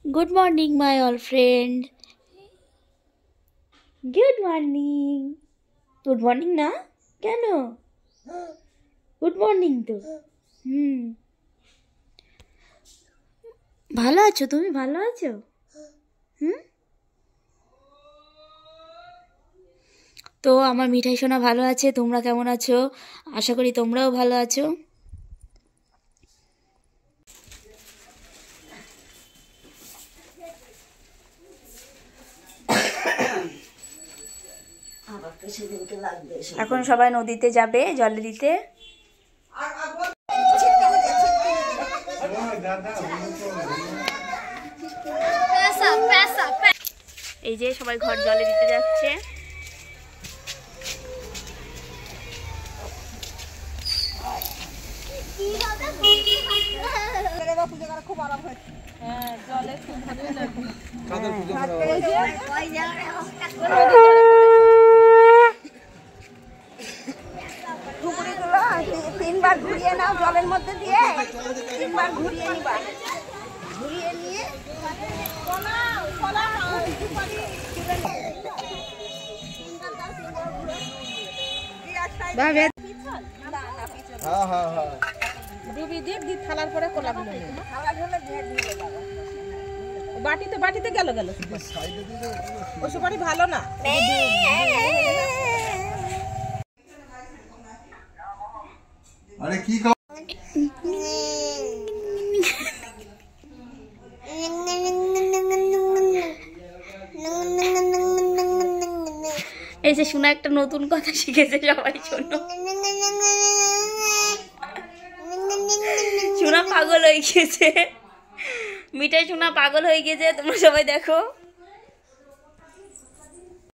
Good morning, my old friend. Good morning. Good morning না কেন? Good morning তো। ভালো আছো তুমি? ভালো আছো? তো আমার মিঠাই সোনা ভালো আছে। তোমরা কেমন আছো? আশা করি তোমরাও ভালো আছো। এখন সবাই নদীতে যাবে জল দিতে। এই যে সবাই ঘর জলে দিতে যাচ্ছে। খুব আরাম হয়েছে। তিনবার ঘুরিয়ে নাও জলের মধ্যে দিয়ে, তিনবার ঘুরিয়ে নিবা, ঘুরিয়ে নিয়ে ডুবি দিয়ে দি থালার পরে কলাগুলো বাটিতে বাটিতে গেল গেল ওই সুপারি ভালো না। আরে কি এই যে শোনা একটা নতুন কথা শিখেছে সবাই শোনো। শোনা পাগল হয়ে গিয়েছে, মিঠাই শোনা পাগল হয়ে গিয়েছে, তোমরা সবাই দেখো।